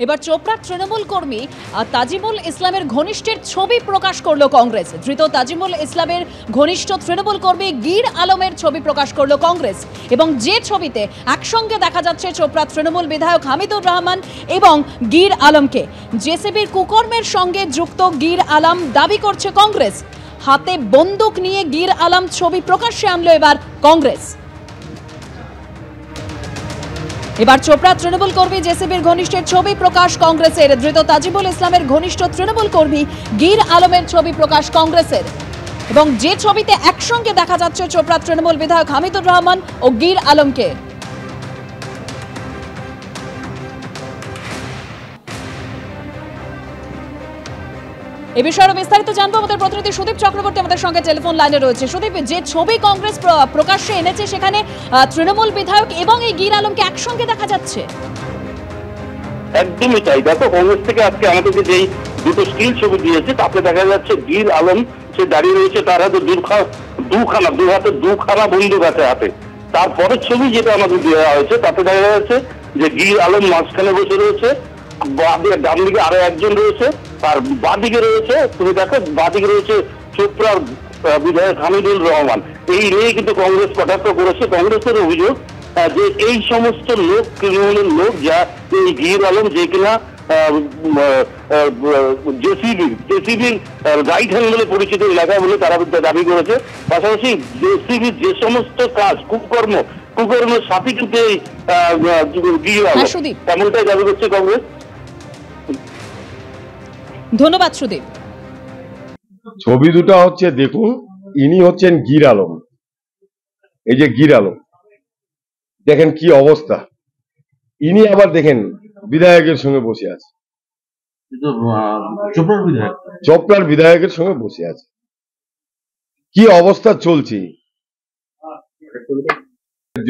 এবার চোপড়ার তৃণমূল কর্মী তাজিমুল ইসলামের ঘনিষ্ঠের ছবি প্রকাশ করলো কংগ্রেস। ধৃত তাজিমুল ইসলামের ঘনিষ্ঠ তৃণমূল কর্মী গীর আলমের ছবি প্রকাশ করলো কংগ্রেস, এবং যে ছবিতে একসঙ্গে দেখা যাচ্ছে চোপড়া তৃণমূল বিধায়ক হামিদুর রহমান এবং গীর আলমকে। জেসিবির কুকর্মের সঙ্গে যুক্ত গীর আলম দাবি করছে কংগ্রেস। হাতে বন্দুক নিয়ে গীর আলম ছবি প্রকাশ্যে আনলো এবার কংগ্রেস। এবার চোপড়া তৃণমূল কর্মী জেসিবির ঘনিষ্ঠের ছবি প্রকাশ কংগ্রেসের। ধৃত তাজিমুল ইসলামের ঘনিষ্ঠ তৃণমূল কর্মী গীর আলমের ছবি প্রকাশ কংগ্রেসের, এবং যে ছবিতে একসঙ্গে দেখা যাচ্ছে চোপড়া তৃণমূল বিধায়ক হামিদুর রহমান ও গীর আলমকে। এ বিষয়ে বিস্তারিত জানবো আমাদের প্রতিনিধি সুদীপ চক্রবর্তী আমাদের সঙ্গে টেলিফোন লাইনে রয়েছে। সুদীপ, যে ছবি কংগ্রেস প্রকাশ্যে এনেছে সেখানে তৃণমূল বিধায়ক এবং এই গীর আলমকে একসঙ্গে দেখা যাচ্ছে। একদমই তাই। দেখো, কংগ্রেস থেকে আজকে আমাদেরকে যেই দুটো স্টিল ছবি দিয়েছে তাতে দেখা যাচ্ছে গীর আলম সে দাঁড়িয়ে রয়েছে, তার হাতে দুখানা বন্দুক আছে হাতে। তারপরের ছবি যেটা আমাদের দেওয়া হয়েছে তাতে দেখা যাচ্ছে যে গীর আলম মাঝখানে বসে রয়েছে, ডান দিকে আরো একজন রয়েছে, তার বাঁদিকে রয়েছে, তুমি দেখো বাঁদিকে রয়েছে চোপড়ার বিধায়ক হামিদুর রহমান। এই নিয়ে কিন্তু কংগ্রেস কটাক্ষ করেছে। কংগ্রেসের অভিযোগ যে এই সমস্ত লোক তৃণমূলের লোক, যা এই গীর আলম যে কিনা জেসিবির রাইট হ্যান্ড বলে পরিচিত এলাকা বলে তারা দাবি করেছে। পাশাপাশি জেসিবির যে সমস্ত কাজ কুকর্মের সাথে কিন্তু এই গীর আলম, তেমনটাই দাবি করছে কংগ্রেস। ধন্যবাদ সুদীপ। ছবি দুটো হচ্ছে, দেখুন, ইনি হচ্ছেন গীর আলম। এই যে গীর আলম, দেখেন কি অবস্থা। ইনি আবার দেখেন বিধায়কের সঙ্গে বসে আছে, চোপড়ার বিধায়কের সঙ্গে বসে আছে। কি অবস্থা চলছে,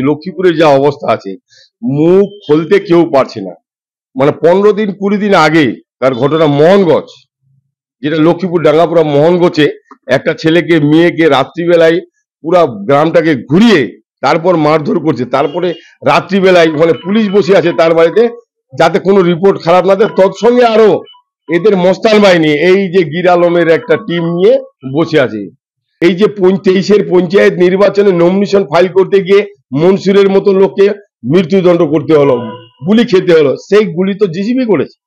লক্ষ্মীপুরের যা অবস্থা আছে, মুখ খুলতে কেউ পারছে না। মানে 15 দিন 20 দিন আগে তার ঘটনা মোহনগঞ্জ, যেটা লক্ষ্মীপুর ডাঙ্গাপুরা মোহনগঞ্জে একটা ছেলেকে মেয়েকে রাত্রিবেলায় পুরা গ্রামটাকে ঘুরিয়ে তারপর মারধর করছে। তারপরে রাত্রিবেলায় ওখানে পুলিশ বসে আছে তার বাড়িতে, যাতে কোনো রিপোর্ট খারাপ না দেয়। তৎসঙ্গে আরো এদের মস্তান বাহিনী, এই যে গীর আলমের একটা টিম নিয়ে বসে আছে। এই যে 23-এর পঞ্চায়েত নির্বাচনে নমিনেশন ফাইল করতে গিয়ে মনসুরের মতো লোককে মৃত্যুদণ্ড করতে হলো, গুলি খেতে হলো, সেই গুলি তো জিসিবি করেছে।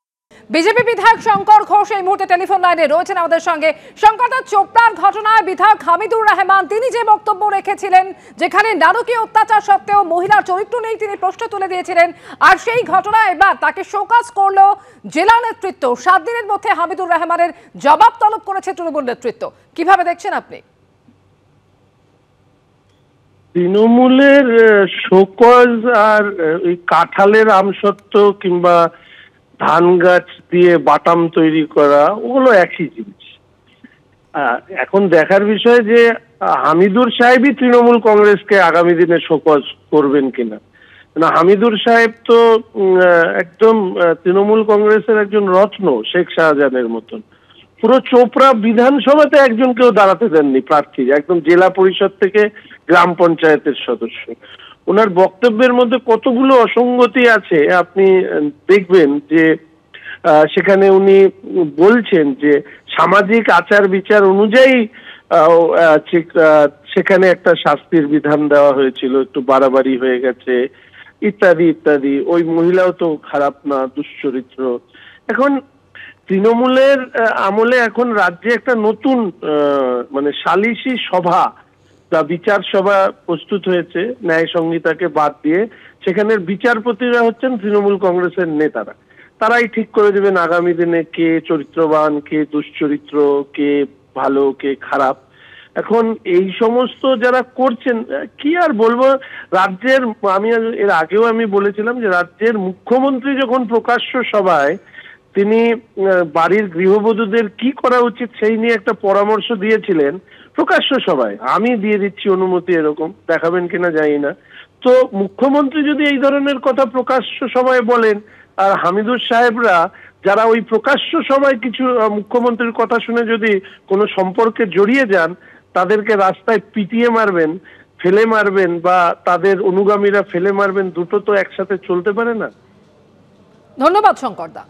বিজেপি বিধায়ক শঙ্কর ঘোষ এই মুহূর্তে টেলিফোন লাইনে রয়েছেন আমাদের সঙ্গে। শঙ্করদা, চোপড়ার ঘটনায় বিধায়ক হামিদুর রহমান তিনি যে বক্তব্য রেখেছিলেন, যেখানে নারকীয় অত্যাচার সত্ত্বেও মহিলার চরিত্র নেই, তিনি প্রশ্ন তুলে দিয়েছিলেন, আর সেই ঘটনায় এবার তাকে শোকজ করলো জেলা নেতৃত্ব। 7 দিনের মধ্যে হামিদুর রহমানের জবাব তলব করেছে তৃণমূল নেতৃত্ব। কিভাবে দেখছেন আপনি? তৃণমূলের শোকজ আর ওই কাঁঠালের আমসত্ত্ব কিংবা ধান গাছ দিয়ে বাটাম তৈরি করা, ওগুলো একই জিনিস। এখন দেখার বিষয় যে হামিদুর সাহেবই তৃণমূল কংগ্রেসকে আগামী দিনে শোকজ করবেন কিনা। হামিদুর সাহেব তো একদম তৃণমূল কংগ্রেসের একজন রত্ন, শেখ শাহজাহানের মতন। পুরো চোপড়া বিধানসভাতে একজনকেও দাঁড়াতে দেননি প্রার্থী, একদম জেলা পরিষদ থেকে গ্রাম পঞ্চায়েতের সদস্য। ওনার বক্তব্যের মধ্যে কতগুলো অসঙ্গতি আছে আপনি দেখবেন। যে সেখানে উনি বলছেন যে সামাজিক আচার বিচার অনুযায়ী সেখানে একটা শাস্তির বিধান দেওয়া হয়েছিল, একটু বাড়াবাড়ি হয়ে গেছে ইত্যাদি ইত্যাদি। ওই মহিলাও তো খারাপ না, দুশ্চরিত্র। এখন তৃণমূলের আমলে এখন রাজ্যে একটা নতুন মানে সালিশি সভা বা বিচার সভা প্রস্তুত হয়েছে ন্যায় সংহিতাকে বাদ দিয়ে। সেখানের বিচারপতিরা হচ্ছেন তৃণমূল কংগ্রেসের নেতারা। তারাই ঠিক করে দেবেন আগামী দিনে কে চরিত্রবান, কে দুশ্চরিত্র, কে ভালো, কে খারাপ। এখন এই সমস্ত যারা করছেন, কি আর বলবো, রাজ্যের, আমি এর আগেও আমি বলেছিলাম যে রাজ্যের মুখ্যমন্ত্রী যখন প্রকাশ্য সভায় তিনি বাড়ির গৃহবধূদের কি করা উচিত সেই নিয়ে একটা পরামর্শ দিয়েছিলেন প্রকাশ্য সভায়। আমি দিয়ে দিচ্ছি অনুমতি, এরকম দেখাবেন কিনা জানি না। তো মুখ্যমন্ত্রী যদি এই ধরনের কথা প্রকাশ্য সভায় বলেন, আর হামিদুর সাহেবরা যারা ওই প্রকাশ্য সভায় কিছু মুখ্যমন্ত্রীর কথা শুনে যদি কোনো সম্পর্কে জড়িয়ে যান, তাদেরকে রাস্তায় পিটিয়ে মারবেন, ফেলে মারবেন, বা তাদের অনুগামীরা ফেলে মারবেন, দুটো তো একসাথে চলতে পারে না। ধন্যবাদ শঙ্করদা।